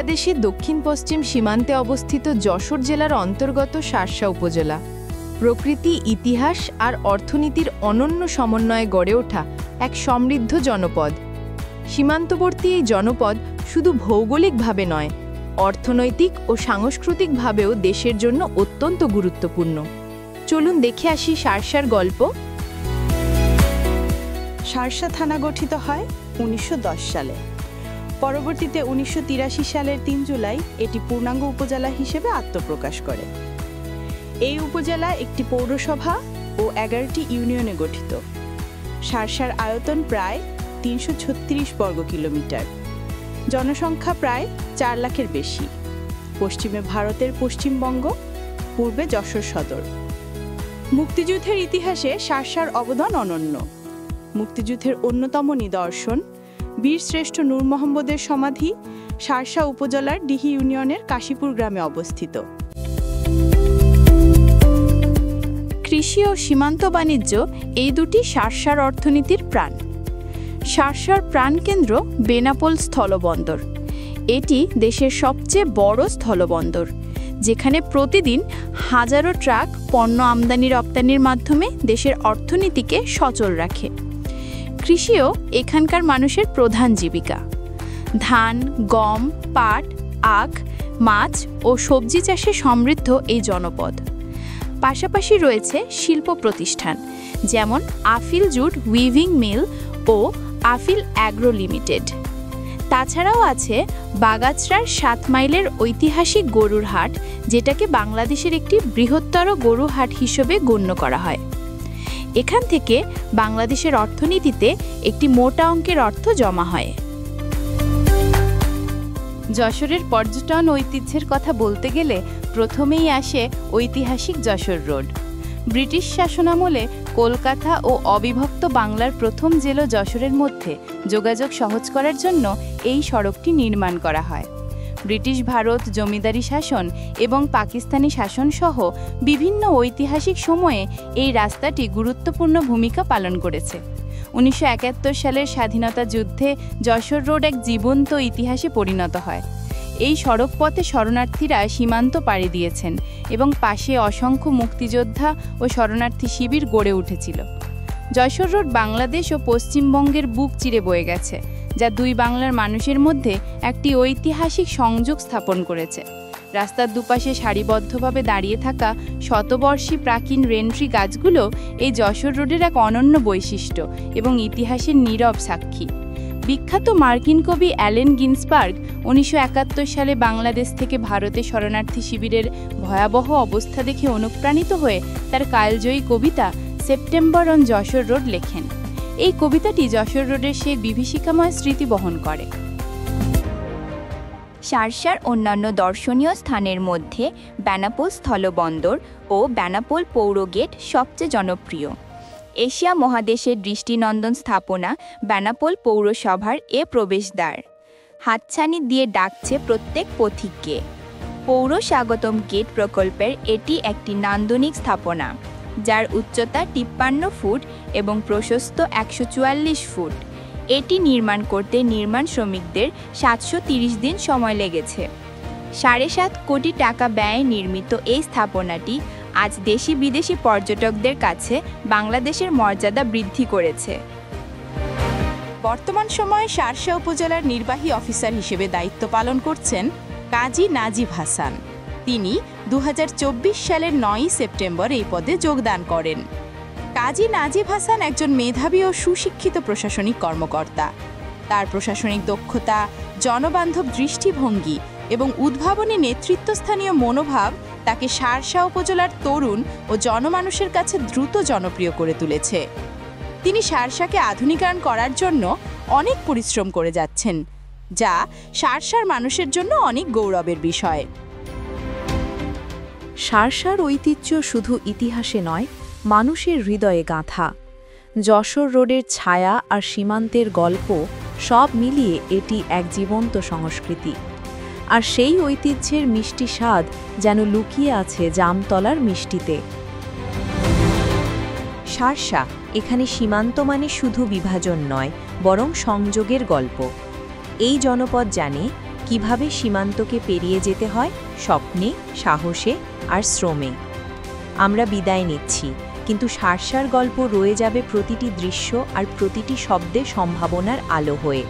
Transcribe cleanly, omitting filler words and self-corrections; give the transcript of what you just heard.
বাংলাদেশের দক্ষিণ পশ্চিম সীমান্তে অবস্থিত যশোর জেলার অন্তর্গত শার্শা উপজেলা। প্রকৃতি, ইতিহাস আর অর্থনীতির অনন্য সমন্বয়ে গড়ে ওঠা এক সমৃদ্ধ জনপদ। সীমান্তবর্তী এই জনপদ শুধু ভৌগোলিকভাবে নয়, অর্থনৈতিক ও সাংস্কৃতিকভাবেও দেশের জন্য অত্যন্ত গুরুত্বপূর্ণ। চলুন দেখে আসি শার্শার গল্প। শার্শা থানা গঠিত হয় ১৯১০ সালে। পরবর্তীতে ১৯৮৩ সালের ৩ জুলাই এটি পূর্ণাঙ্গ উপজেলা হিসেবে আত্মপ্রকাশ করে। এই উপজেলা একটি পৌরসভা ও ১১টি ইউনিয়নে গঠিত। শার্শার আয়তন প্রায় ৩৩৬ বর্গ কিলোমিটার, জনসংখ্যা প্রায় ৪ লাখের বেশি। পশ্চিমে ভারতের পশ্চিমবঙ্গ, পূর্বে যশোর সদর। মুক্তিযুদ্ধের ইতিহাসে শার্শার অবদান অনন্য। মুক্তিযুদ্ধের অন্যতম নিদর্শন বীরশ্রেষ্ঠ নূর মোহাম্মদের সমাধি শার্শা উপজেলার ডিহি ইউনিয়নের কাশীপুর গ্রামে অবস্থিত। কৃষি ও সীমান্ত বাণিজ্য এই দুটি শার্শার অর্থনীতির প্রাণ। শার্শার প্রাণকেন্দ্র বেনাপোল স্থলবন্দর। এটি দেশের সবচেয়ে বড় স্থলবন্দর, যেখানে প্রতিদিন হাজারো ট্রাক পণ্য আমদানি রপ্তানির মাধ্যমে দেশের অর্থনীতিকে সচল রাখে। কৃষিও এখানকার মানুষের প্রধান জীবিকা। ধান, গম, পাট, আখ, মাছ ও সবজি চাষে সমৃদ্ধ এই জনপদ। পাশাপাশি রয়েছে শিল্প প্রতিষ্ঠান, যেমন আফিল জুট উইভিং মিল ও আফিল অ্যাগ্রো লিমিটেড। তাছাড়াও আছে বাগাছড়ার ৭ মাইলের ঐতিহাসিক গরুর হাট, যেটাকে বাংলাদেশের একটি বৃহত্তর গরু হাট হিসেবে গণ্য করা হয়। এখান থেকে বাংলাদেশের অর্থনীতিতে একটি মোটা অঙ্কের অর্থ জমা হয়। যশোরের পর্যটন ঐতিহ্যের কথা বলতে গেলে প্রথমেই আসে ঐতিহাসিক যশোর রোড। ব্রিটিশ শাসনামলে কলকাতা ও অবিভক্ত বাংলার প্রথম জেলা যশোরের মধ্যে যোগাযোগ সহজ করার জন্য এই সড়কটি নির্মাণ করা হয়। ব্রিটিশ ভারত জমিদারি শাসন এবং পাকিস্তানি শাসন সহ বিভিন্ন ঐতিহাসিক সময়ে এই রাস্তাটি গুরুত্বপূর্ণ ভূমিকা পালন করেছে। ১৯৭১ সালের স্বাধীনতা যুদ্ধে যশোর রোড এক জীবন্ত ইতিহাসে পরিণত হয়। এই সড়ক পথে শরণার্থীরা সীমান্ত পাড়ি দিয়েছেন এবং পাশে অসংখ্য মুক্তিযোদ্ধা ও শরণার্থী শিবির গড়ে উঠেছিল। যশোর রোড বাংলাদেশ ও পশ্চিমবঙ্গের বুক চিরে বয়ে গেছে, যা দুই বাংলার মানুষের মধ্যে একটি ঐতিহাসিক সংযোগ স্থাপন করেছে। রাস্তার দুপাশে সারিবদ্ধভাবে দাঁড়িয়ে থাকা শতবর্ষী প্রাচীন রেনট্রি গাছগুলো এই যশোর রোডের এক অনন্য বৈশিষ্ট্য এবং ইতিহাসের নীরব সাক্ষী। বিখ্যাত মার্কিন কবি অ্যালেন গিন্সবার্গ ১৯৭১ সালে বাংলাদেশ থেকে ভারতে শরণার্থী শিবিরের ভয়াবহ অবস্থা দেখে অনুপ্রাণিত হয়ে তার কালজয়ী কবিতা সেপ্টেম্বর অন যশোর রোড লেখেন। এই কবিতাটি যশোর রোডের সেই বিভীষিকাময় স্মৃতি বহন করে। শার্শার অন্যান্য দর্শনীয় স্থানের মধ্যে বেনাপোল স্থলবন্দর ও বেনাপোল পৌর গেট সবচেয়ে জনপ্রিয়। এশিয়া মহাদেশের দৃষ্টিনন্দন স্থাপনা বেনাপোল পৌরসভার এ প্রবেশদ্বার হাতছানি দিয়ে ডাকছে প্রত্যেক পথিককে। পৌর স্বাগতম গেট প্রকল্পের এটি একটি নান্দনিক স্থাপনা, যার উচ্চতা ৫৩ ফুট এবং প্রশস্ত ১৪৪ ফুট। এটি নির্মাণ করতে নির্মাণ শ্রমিকদের ৭৩০ দিন সময় লেগেছে। ৭.৫ কোটি টাকা ব্যয়ে নির্মিত এই স্থাপনাটি আজ দেশি বিদেশি পর্যটকদের কাছে বাংলাদেশের মর্যাদা বৃদ্ধি করেছে। বর্তমান সময়ে শার্শা উপজেলার নির্বাহী অফিসার হিসেবে দায়িত্ব পালন করছেন কাজী নাজিব হাসান। তিনি ২০২৪ সালের ৯ সেপ্টেম্বর এই পদে যোগদান করেন। কাজী নাজিব হাসান একজন মেধাবী ও সুশিক্ষিত প্রশাসনিক কর্মকর্তা। তার প্রশাসনিক দক্ষতা, জনবান্ধব দৃষ্টিভঙ্গি এবং উদ্ভাবনী নেতৃত্বস্থানীয় মনোভাব তাকে শার্শা উপজেলার তরুণ ও জনমানুষের কাছে দ্রুত জনপ্রিয় করে তুলেছে। তিনি শার্শাকে আধুনিকায়ন করার জন্য অনেক পরিশ্রম করে যাচ্ছেন, যা শার্শার মানুষের জন্য অনেক গৌরবের বিষয়। শার্শার ঐতিহ্য শুধু ইতিহাসে নয়, মানুষের হৃদয়ে গাঁথা। যশোর রোডের ছায়া আর সীমান্তের গল্প সব মিলিয়ে এটি এক জীবন্ত সংস্কৃতি। আর সেই ঐতিহ্যের মিষ্টি স্বাদ যেন লুকিয়ে আছে জামতলার মিষ্টিতে। শার্শা, এখানে সীমান্ত মানে শুধু বিভাজন নয়, বরং সংযোগের গল্প। এই জনপদ জানে কিভাবে সীমান্তকে পেরিয়ে যেতে হয় স্বপ্নে, সাহসে আর শ্রমে। আমরা বিদায় নিচ্ছি, কিন্তু সারসার গল্প রয়ে যাবে প্রতিটি দৃশ্য আর প্রতিটি শব্দে সম্ভাবনার আলো হয়ে।